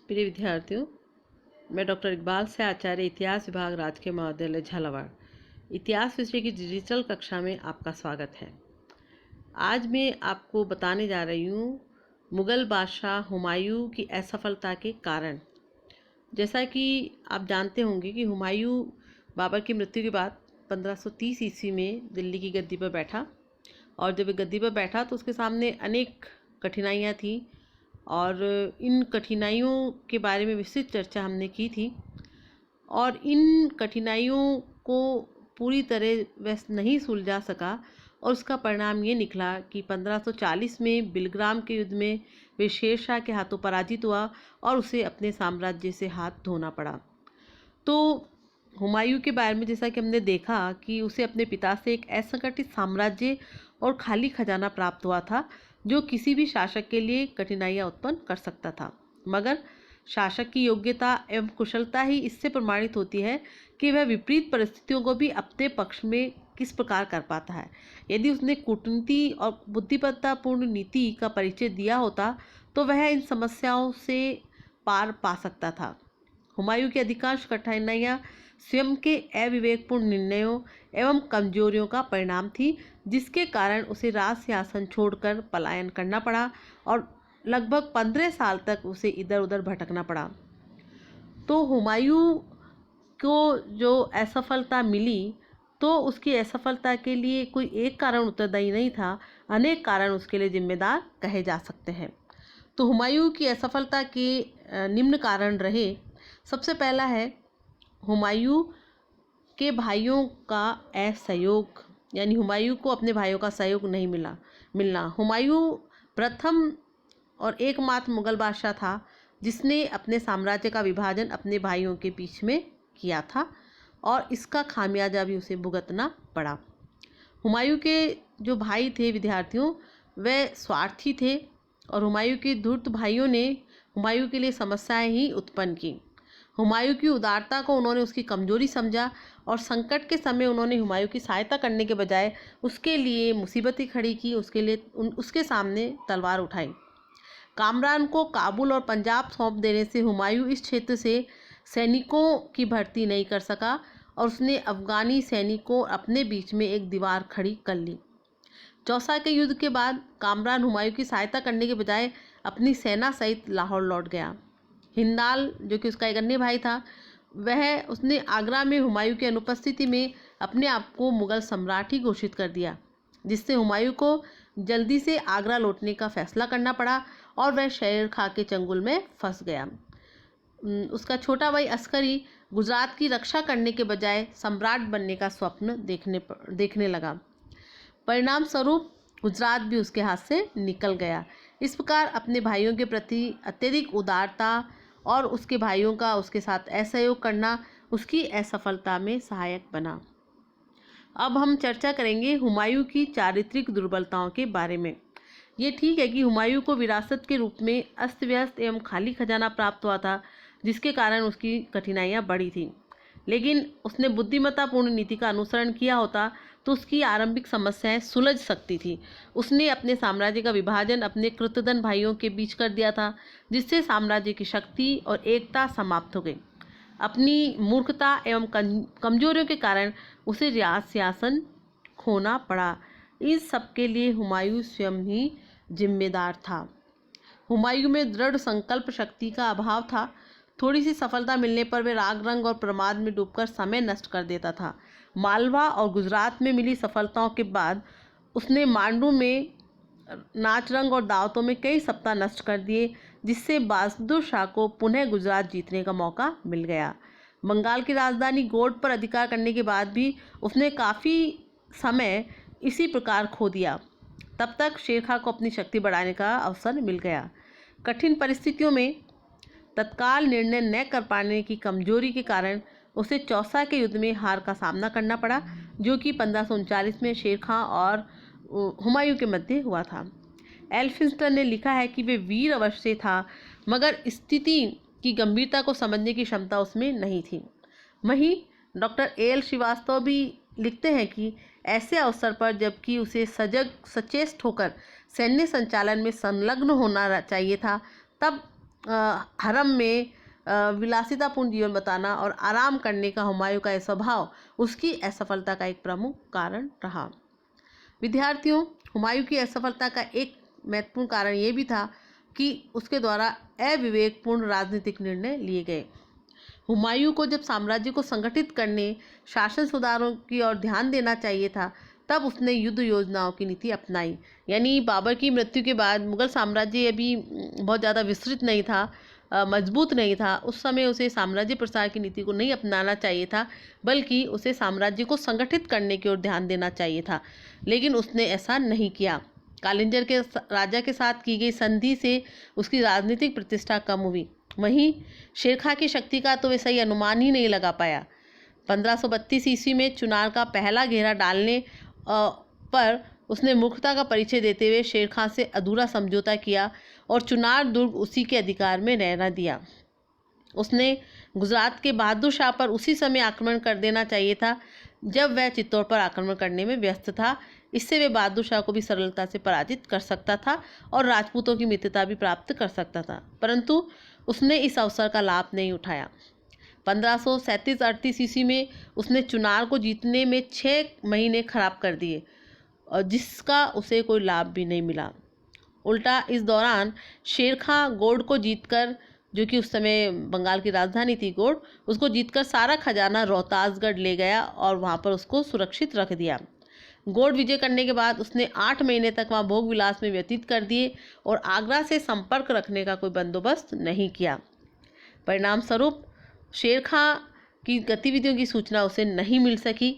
प्रिय विद्यार्थियों, मैं डॉक्टर इकबाल से आचार्य इतिहास विभाग राजकीय महाविद्यालय झालावाड़ इतिहास विषय की डिजिटल कक्षा में आपका स्वागत है। आज मैं आपको बताने जा रही हूँ मुग़ल बादशाह हुमायूं की असफलता के कारण। जैसा कि आप जानते होंगे कि हुमायूं बाबर की मृत्यु के बाद 1530 ईस्वी में दिल्ली की गद्दी पर बैठा, और जब गद्दी पर बैठा तो उसके सामने अनेक कठिनाइयाँ थी, और इन कठिनाइयों के बारे में विस्तृत चर्चा हमने की थी। और इन कठिनाइयों को पूरी तरह वह नहीं सुलझा सका, और उसका परिणाम ये निकला कि 1540 में बिलग्राम के युद्ध में वे शेरशाह के हाथों पराजित हुआ और उसे अपने साम्राज्य से हाथ धोना पड़ा। तो हुमायूं के बारे में जैसा कि हमने देखा कि उसे अपने पिता से एक असंगठित साम्राज्य और खाली खजाना प्राप्त हुआ था, जो किसी भी शासक के लिए कठिनाइयां उत्पन्न कर सकता था। मगर शासक की योग्यता एवं कुशलता ही इससे प्रमाणित होती है कि वह विपरीत परिस्थितियों को भी अपने पक्ष में किस प्रकार कर पाता है। यदि उसने कूटनीति और बुद्धिमत्तापूर्ण नीति का परिचय दिया होता तो वह इन समस्याओं से पार पा सकता था। हुमायूं की अधिकांश कठिनाइयाँ स्वयं के अविवेकपूर्ण निर्णयों एवं कमजोरियों का परिणाम थी, जिसके कारण उसे राज सिंहासन छोड़कर पलायन करना पड़ा और लगभग 15 साल तक उसे इधर उधर भटकना पड़ा। तो हुमायूं को जो असफलता मिली, तो उसकी असफलता के लिए कोई एक कारण उत्तरदायी नहीं था, अनेक कारण उसके लिए जिम्मेदार कहे जा सकते हैं। तो हुमायूं की असफलता के निम्न कारण रहे। सबसे पहला है हुमायूं के भाइयों का असहयोग, यानी हुमायूं को अपने भाइयों का सहयोग नहीं मिलना। हुमायूं प्रथम और एकमात्र मुगल बादशाह था जिसने अपने साम्राज्य का विभाजन अपने भाइयों के बीच में किया था, और इसका खामियाजा भी उसे भुगतना पड़ा। हुमायूं के जो भाई थे विद्यार्थियों, वे स्वार्थी थे, और हुमायूं के धूर्त भाइयों ने हुमायूं के लिए समस्याएं ही उत्पन्न की। हुमायूं की उदारता को उन्होंने उसकी कमजोरी समझा, और संकट के समय उन्होंने हुमायूं की सहायता करने के बजाय उसके लिए मुसीबतें खड़ी की, उसके सामने तलवार उठाई। कामरान को काबुल और पंजाब सौंप देने से हुमायूं इस क्षेत्र से सैनिकों की भर्ती नहीं कर सका, और उसने अफगानी सैनिकों अपने बीच में एक दीवार खड़ी कर ली। चौसा के युद्ध के बाद कामरान हुमायूं की सहायता करने के बजाय अपनी सेना सहित लाहौर लौट गया। हिंदाल, जो कि उसका एक अन्य भाई था, उसने आगरा में हुमायूं की अनुपस्थिति में अपने आप को मुगल सम्राट ही घोषित कर दिया, जिससे हुमायूं को जल्दी से आगरा लौटने का फैसला करना पड़ा, और वह शेर खां के चंगुल में फंस गया। उसका छोटा भाई अस्करी गुजरात की रक्षा करने के बजाय सम्राट बनने का स्वप्न देखने लगा। परिणाम स्वरूप गुजरात भी उसके हाथ से निकल गया। इस प्रकार अपने भाइयों के प्रति अत्यधिक उदारता और उसके भाइयों का उसके साथ असहयोग करना उसकी असफलता में सहायक बना। अब हम चर्चा करेंगे हुमायूं की चारित्रिक दुर्बलताओं के बारे में। ये ठीक है कि हुमायूं को विरासत के रूप में अस्त व्यस्त एवं खाली खजाना प्राप्त हुआ था, जिसके कारण उसकी कठिनाइयाँ बढ़ी थीं। लेकिन उसने बुद्धिमत्तापूर्ण नीति का अनुसरण किया होता तो उसकी आरंभिक समस्याएं सुलझ सकती थी। उसने अपने साम्राज्य का विभाजन अपने कृतधन भाइयों के बीच कर दिया था, जिससे साम्राज्य की शक्ति और एकता समाप्त हो गई। अपनी मूर्खता एवं कमजोरियों के कारण उसे रियासत सिंहासन खोना पड़ा। इस सब के लिए हुमायूं स्वयं ही जिम्मेदार था। हुमायूं में दृढ़ संकल्प शक्ति का अभाव था। थोड़ी सी सफलता मिलने पर वे राग रंग और प्रमाद में डूबकर समय नष्ट कर देता था। मालवा और गुजरात में मिली सफलताओं के बाद उसने मांडू में नाच रंग और दावतों में कई सप्ताह नष्ट कर दिए, जिससे बहादुर शाह को पुनः गुजरात जीतने का मौका मिल गया। बंगाल की राजधानी गोड पर अधिकार करने के बाद भी उसने काफ़ी समय इसी प्रकार खो दिया। तब तक शेर खां को अपनी शक्ति बढ़ाने का अवसर मिल गया। कठिन परिस्थितियों में तत्काल निर्णय न कर पाने की कमजोरी के कारण उसे चौसा के युद्ध में हार का सामना करना पड़ा, जो कि 1539 में शेर खां और हुमायूं के मध्य हुआ था। एल्फिंस्टन ने लिखा है कि वे वीर अवश्य था, मगर स्थिति की गंभीरता को समझने की क्षमता उसमें नहीं थी। वहीं डॉक्टर एल श्रीवास्तव भी लिखते हैं कि ऐसे अवसर पर जबकि उसे सचेत होकर सैन्य संचालन में संलग्न होना चाहिए था, तब हरम में विलासितापूर्ण जीवन बताना और आराम करने का हुमायूं का यह स्वभाव उसकी असफलता का एक प्रमुख कारण रहा। विद्यार्थियों, हुमायूं की असफलता का एक महत्वपूर्ण कारण ये भी था कि उसके द्वारा अविवेकपूर्ण राजनीतिक निर्णय लिए गए। हुमायूं को जब साम्राज्य को संगठित करने, शासन सुधारों की ओर ध्यान देना चाहिए था, तब उसने युद्ध योजनाओं की नीति अपनाई। यानी बाबर की मृत्यु के बाद मुगल साम्राज्य अभी बहुत ज़्यादा विस्तृत नहीं था, मजबूत नहीं था। उस समय उसे साम्राज्य प्रसार की नीति को नहीं अपनाना चाहिए था, बल्कि उसे साम्राज्य को संगठित करने की ओर ध्यान देना चाहिए था, लेकिन उसने ऐसा नहीं किया। कालिंजर के राजा के साथ की गई संधि से उसकी राजनीतिक प्रतिष्ठा कम हुई। वहीं शेरखां की शक्ति का तो वे सही अनुमान ही नहीं लगा पाया। 1532 ईस्वी में चुनार का पहला घेरा डालने पर उसने मूर्खता का परिचय देते हुए शेरखां से अधूरा समझौता किया और चुनार दुर्ग उसी के अधिकार में रहना दिया। उसने गुजरात के बहादुर शाह पर उसी समय आक्रमण कर देना चाहिए था जब वह चित्तौड़ पर आक्रमण करने में व्यस्त था। इससे वे बहादुर शाह को भी सरलता से पराजित कर सकता था और राजपूतों की मित्रता भी प्राप्त कर सकता था, परंतु उसने इस अवसर का लाभ नहीं उठाया। 1537-38 ईस्वी में उसने चुनार को जीतने में 6 महीने खराब कर दिए और जिसका उसे कोई लाभ भी नहीं मिला। उल्टा इस दौरान शेरखां गोड़ को जीतकर, जो कि उस समय बंगाल की राजधानी थी गोड़, उसको जीतकर सारा खजाना रोहतासगढ़ ले गया और वहाँ पर उसको सुरक्षित रख दिया। गोड़ विजय करने के बाद उसने 8 महीने तक वहाँ भोग विलास में व्यतीत कर दिए और आगरा से संपर्क रखने का कोई बंदोबस्त नहीं किया। परिणाम स्वरूप शेरखां की गतिविधियों की सूचना उसे नहीं मिल सकी।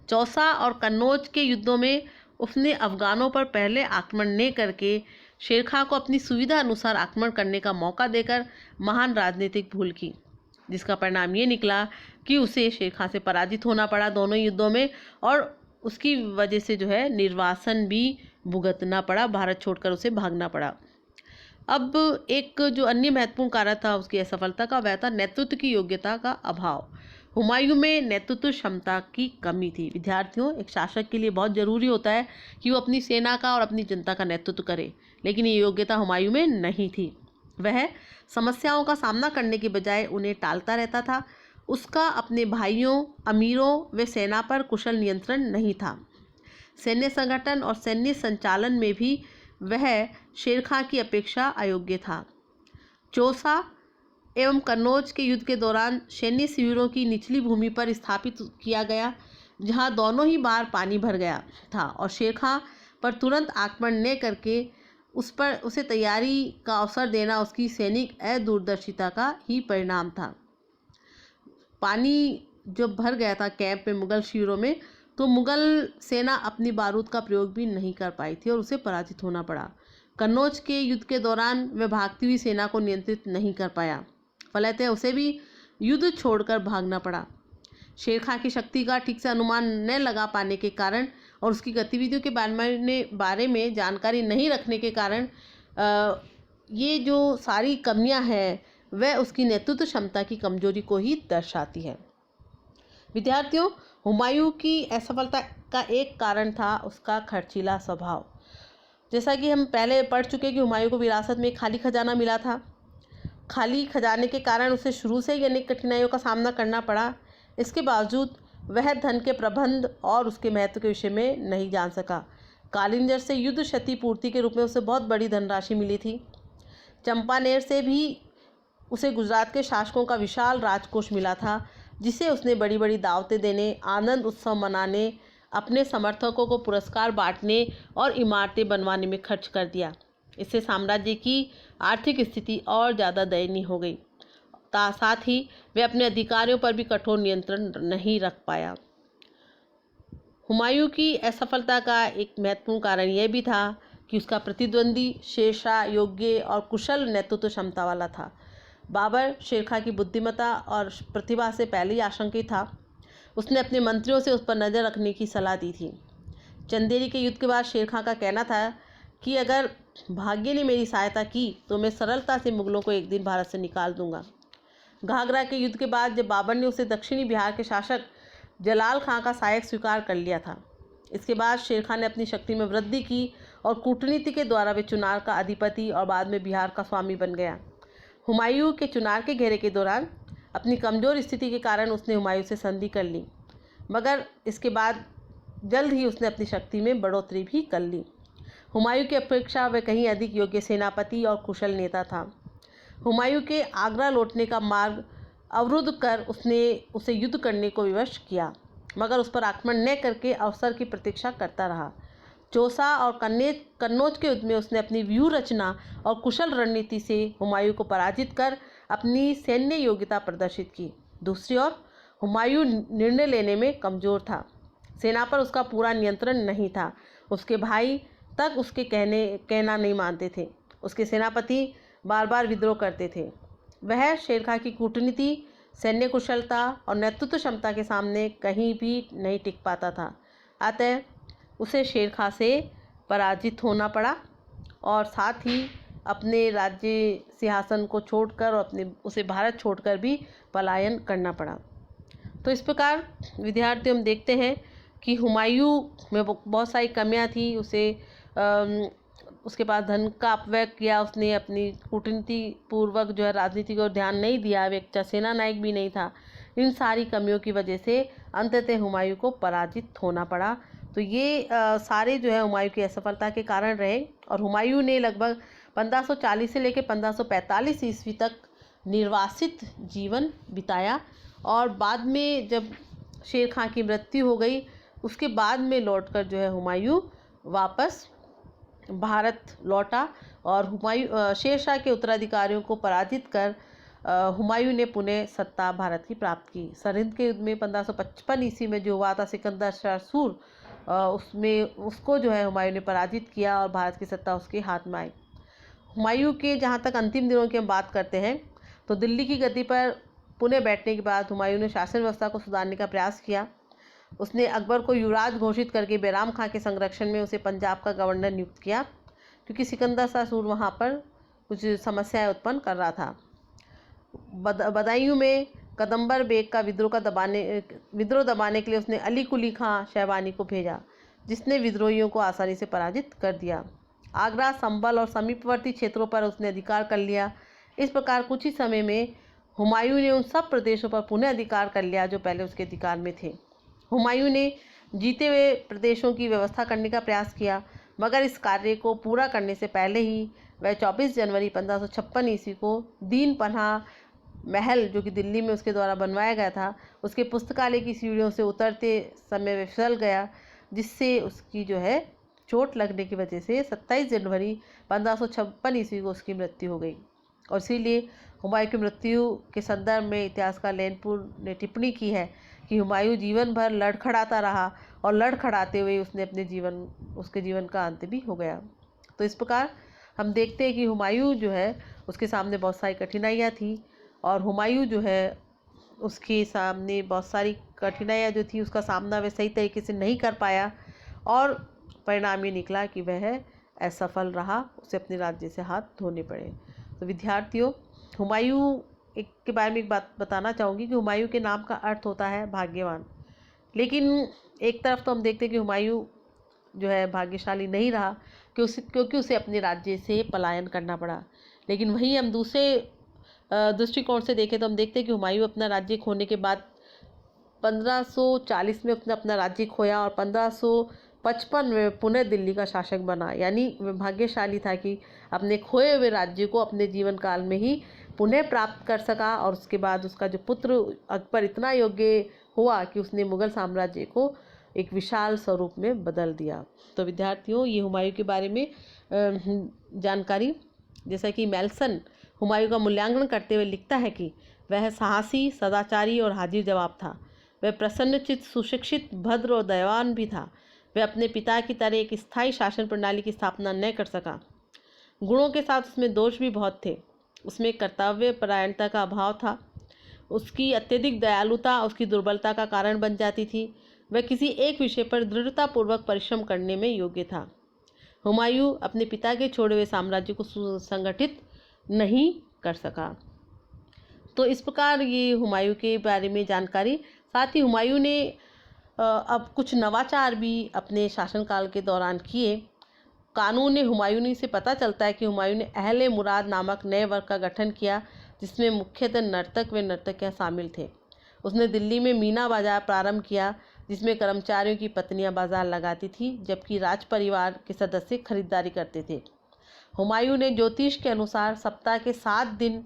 चौसा और कन्नौज के युद्धों में उसने अफगानों पर पहले आक्रमण न करके शेरखां को अपनी सुविधा अनुसार आक्रमण करने का मौका देकर महान राजनीतिक भूल की, जिसका परिणाम ये निकला कि उसे शेरखां से पराजित होना पड़ा दोनों युद्धों में और उसकी वजह से जो है निर्वासन भी भुगतना पड़ा, भारत छोड़कर उसे भागना पड़ा। अब एक जो अन्य महत्वपूर्ण कारण था उसकी असफलता का, वह था नेतृत्व की योग्यता का अभाव। हुमायूं में नेतृत्व क्षमता की कमी थी। विद्यार्थियों, एक शासक के लिए बहुत जरूरी होता है कि वो अपनी सेना का और अपनी जनता का नेतृत्व करे, लेकिन ये योग्यता हुमायूं में नहीं थी। वह समस्याओं का सामना करने के बजाय उन्हें टालता रहता था। उसका अपने भाइयों, अमीरों व सेना पर कुशल नियंत्रण नहीं था। सैन्य संगठन और सैन्य संचालन में भी वह शेरखां की अपेक्षा अयोग्य था। चौसा एवं कन्नौज के युद्ध के दौरान सैन्य शिविरों की निचली भूमि पर स्थापित किया गया, जहां दोनों ही बार पानी भर गया था और शेरखां पर तुरंत आक्रमण न करके उसे तैयारी का अवसर देना उसकी सैनिक अदूरदर्शिता का ही परिणाम था। पानी जब भर गया था कैंप में मुगल शिविरों में, तो मुगल सेना अपनी बारूद का प्रयोग भी नहीं कर पाई थी और उसे पराजित होना पड़ा। कन्नौज के युद्ध के दौरान वह भागती हुई सेना को नियंत्रित नहीं कर पाया, फलतः उसे भी युद्ध छोड़कर भागना पड़ा। शेरखां की शक्ति का ठीक से अनुमान न लगा पाने के कारण और उसकी गतिविधियों के बारे में जानकारी नहीं रखने के कारण ये जो सारी कमियां हैं वह उसकी नेतृत्व क्षमता की कमजोरी को ही दर्शाती है। विद्यार्थियों, हुमायूं की असफलता का एक कारण था उसका खर्चीला स्वभाव। जैसा कि हम पहले पढ़ चुके कि हुमायूं को विरासत में खाली खजाना मिला था। खाली खजाने के कारण उसे शुरू से ही अनेक कठिनाइयों का सामना करना पड़ा। इसके बावजूद वह धन के प्रबंध और उसके महत्व के विषय में नहीं जान सका। कालिंजर से युद्ध क्षतिपूर्ति के रूप में उसे बहुत बड़ी धनराशि मिली थी। चंपानेर से भी उसे गुजरात के शासकों का विशाल राजकोष मिला था, जिसे उसने बड़ी बड़ी दावतें देने, आनंद उत्सव मनाने, अपने समर्थकों को पुरस्कार बांटने और इमारतें बनवाने में खर्च कर दिया। इससे साम्राज्य की आर्थिक स्थिति और ज़्यादा दयनीय हो गई। साथ ही वे अपने अधिकारियों पर भी कठोर नियंत्रण नहीं रख पाया। हुमायूं की असफलता का एक महत्वपूर्ण कारण यह भी था कि उसका प्रतिद्वंदी शेरशाह योग्य और कुशल नेतृत्व क्षमता वाला था। बाबर शेरखां की बुद्धिमत्ता और प्रतिभा से पहले ही आशंकित था। उसने अपने मंत्रियों से उस पर नज़र रखने की सलाह दी थी। चंदेरी के युद्ध के बाद शेरखां का कहना था कि अगर भाग्य ने मेरी सहायता की तो मैं सरलता से मुगलों को एक दिन भारत से निकाल दूंगा। घाघरा के युद्ध के बाद जब बाबर ने उसे दक्षिणी बिहार के शासक जलाल खां का सहायक स्वीकार कर लिया था, इसके बाद शेरखां ने अपनी शक्ति में वृद्धि की और कूटनीति के द्वारा वे चुनार का अधिपति और बाद में बिहार का स्वामी बन गया। हुमायूं के चुनार के घेरे के दौरान अपनी कमज़ोर स्थिति के कारण उसने हुमायूं से संधि कर ली, मगर इसके बाद जल्द ही उसने अपनी शक्ति में बढ़ोतरी भी कर ली। हुमायूं की अपेक्षा वह कहीं अधिक योग्य सेनापति और कुशल नेता था। हुमायूं के आगरा लौटने का मार्ग अवरुद्ध कर उसने उसे युद्ध करने को विवश किया, मगर उस पर आक्रमण न करके अवसर की प्रतीक्षा करता रहा। चौसा और कन्नौज के युद्ध में उसने अपनी व्यूह रचना और कुशल रणनीति से हुमायूं को पराजित कर अपनी सैन्य योग्यता प्रदर्शित की। दूसरी ओर हुमायूं निर्णय लेने में कमज़ोर था। सेना पर उसका पूरा नियंत्रण नहीं था। उसके भाई तक उसके कहना नहीं मानते थे। उसके सेनापति बार बार विद्रोह करते थे। वह शेरशाह की कूटनीति, सैन्य कुशलता और नेतृत्व क्षमता के सामने कहीं भी नहीं टिक पाता था। अतः उसे शेरशाह से पराजित होना पड़ा और साथ ही अपने राज्य सिंहासन को छोड़कर और उसे भारत छोड़कर भी पलायन करना पड़ा। तो इस प्रकार विद्यार्थी हम देखते हैं कि हुमायूं में बहुत सारी कमियां थी। उसके पास धन का अपव्यय किया, उसने अपनी कूटनीति पूर्वक जो है राजनीति को ध्यान नहीं दिया, वे एक सेना नायक भी नहीं था। इन सारी कमियों की वजह से अंततः हुमायूं को पराजित होना पड़ा। तो ये सारे जो है हुमायूं की असफलता के कारण रहे और हुमायूं ने लगभग 1540 से लेकर 1545 ईस्वी तक निर्वासित जीवन बिताया और बाद में जब शेर खां की मृत्यु हो गई उसके बाद में लौटकर जो है हुमायूं वापस भारत लौटा और शेरशाह के उत्तराधिकारियों को पराजित कर हुमायूं ने पुनः सत्ता भारत की प्राप्त की। सरहिंद के युद्ध में 1555 ईस्वी में जो हुआ था सिकंदर शाह सूर, उसमें उसको जो है हुमायूं ने पराजित किया और भारत की सत्ता उसके हाथ में आई। हुमायूं के जहाँ तक अंतिम दिनों की हम बात करते हैं तो दिल्ली की गद्दी पर पुनः बैठने के बाद हुमायूं ने शासन व्यवस्था को सुधारने का प्रयास किया। उसने अकबर को युवराज घोषित करके बैराम खां के संरक्षण में उसे पंजाब का गवर्नर नियुक्त किया, क्योंकि सिकंदर शाह सूर वहाँ पर कुछ समस्याएं उत्पन्न कर रहा था। बदायूं में कदम्बर बेग का विद्रोह दबाने के लिए उसने अली कुली खां शहवानी को भेजा, जिसने विद्रोहियों को आसानी से पराजित कर दिया। आगरा, संभल और समीपवर्ती क्षेत्रों पर उसने अधिकार कर लिया। इस प्रकार कुछ ही समय में हुमायूं ने उन सब प्रदेशों पर पुनः अधिकार कर लिया जो पहले उसके अधिकार में थे। हुमायूं ने जीते हुए प्रदेशों की व्यवस्था करने का प्रयास किया, मगर इस कार्य को पूरा करने से पहले ही वह 24 जनवरी 1556 ईस्वी को दीन पनाह महल, जो कि दिल्ली में उसके द्वारा बनवाया गया था, उसके पुस्तकालय की सीढ़ियों से उतरते समय वह फिसल गया, जिससे उसकी जो है चोट लगने की वजह से 27 जनवरी 1556 ईस्वी को उसकी मृत्यु हो गई। और इसीलिए हुमायूं की मृत्यु के संदर्भ में इतिहासकार लैनपुर ने टिप्पणी की है कि हुमायूं जीवन भर लड़खड़ाता रहा और लड़खड़ाते हुए उसके जीवन का अंत भी हो गया। तो इस प्रकार हम देखते हैं कि हुमायूं जो है उसके सामने बहुत सारी कठिनाइयाँ थी और हुमायूं जो है उसके सामने बहुत सारी कठिनाइयाँ जो थी उसका सामना वह सही तरीके से नहीं कर पाया और परिणाम ये निकला कि वह असफल रहा, उसे अपने राज्य से हाथ धोने पड़े। तो विद्यार्थियों, हुमायूं के बारे में एक बात बताना चाहूँगी कि हुमायूं के नाम का अर्थ होता है भाग्यवान। लेकिन एक तरफ तो हम देखते हैं कि हुमायूं जो है भाग्यशाली नहीं रहा क्योंकि उसे अपने राज्य से पलायन करना पड़ा। लेकिन वहीं हम दूसरे दृष्टिकोण से देखें तो हम देखते हैं कि हुमायूं अपना राज्य खोने के बाद 1540 में उसने अपना राज्य खोया और 1555 में पुनः दिल्ली का शासक बना। यानी वह भाग्यशाली था कि अपने खोए हुए राज्य को अपने जीवन काल में ही पुनः प्राप्त कर सका और उसके बाद उसका जो पुत्र अकबर इतना योग्य हुआ कि उसने मुगल साम्राज्य को एक विशाल स्वरूप में बदल दिया। तो विद्यार्थियों, ये हुमायूं के बारे में जानकारी। जैसा कि मेल्सन हुमायूं का मूल्यांकन करते हुए लिखता है कि वह साहसी, सदाचारी और हाजिर जवाब था। वह प्रसन्नचित्त, सुशिक्षित, भद्र और दयावान भी था। वह अपने पिता की तरह एक स्थायी शासन प्रणाली की स्थापना न कर सका। गुणों के साथ उसमें दोष भी बहुत थे। उसमें कर्तव्य परायणता का अभाव था। उसकी अत्यधिक दयालुता उसकी दुर्बलता का कारण बन जाती थी। वह किसी एक विषय पर दृढ़तापूर्वक परिश्रम करने में योग्य था। हुमायूं अपने पिता के छोड़े हुए साम्राज्य को संगठित नहीं कर सका। तो इस प्रकार ये हुमायूं के बारे में जानकारी। साथ ही हुमायूं ने अब कुछ नवाचार भी अपने शासनकाल के दौरान किए। कानून हुमायूनी से पता चलता है कि हुमायूं ने अहले मुराद नामक नए वर्ग का गठन किया, जिसमें मुख्यतः नर्तक व नर्तकियां शामिल थे। उसने दिल्ली में मीना बाजार प्रारंभ किया, जिसमें कर्मचारियों की पत्नियां बाजार लगाती थी, जबकि राज परिवार के सदस्य खरीदारी करते थे। हुमायूं ने ज्योतिष के अनुसार सप्ताह के 7 दिन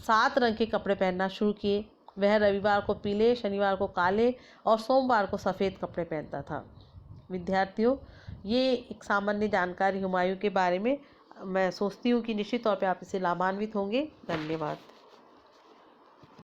7 रंग के कपड़े पहनना शुरू किए। वह रविवार को पीले, शनिवार को काले और सोमवार को सफ़ेद कपड़े पहनता था। विद्यार्थियों, ये एक सामान्य जानकारी हुमायूं के बारे में। मैं सोचती हूँ कि निश्चित तौर पे आप इससे लाभान्वित होंगे। धन्यवाद।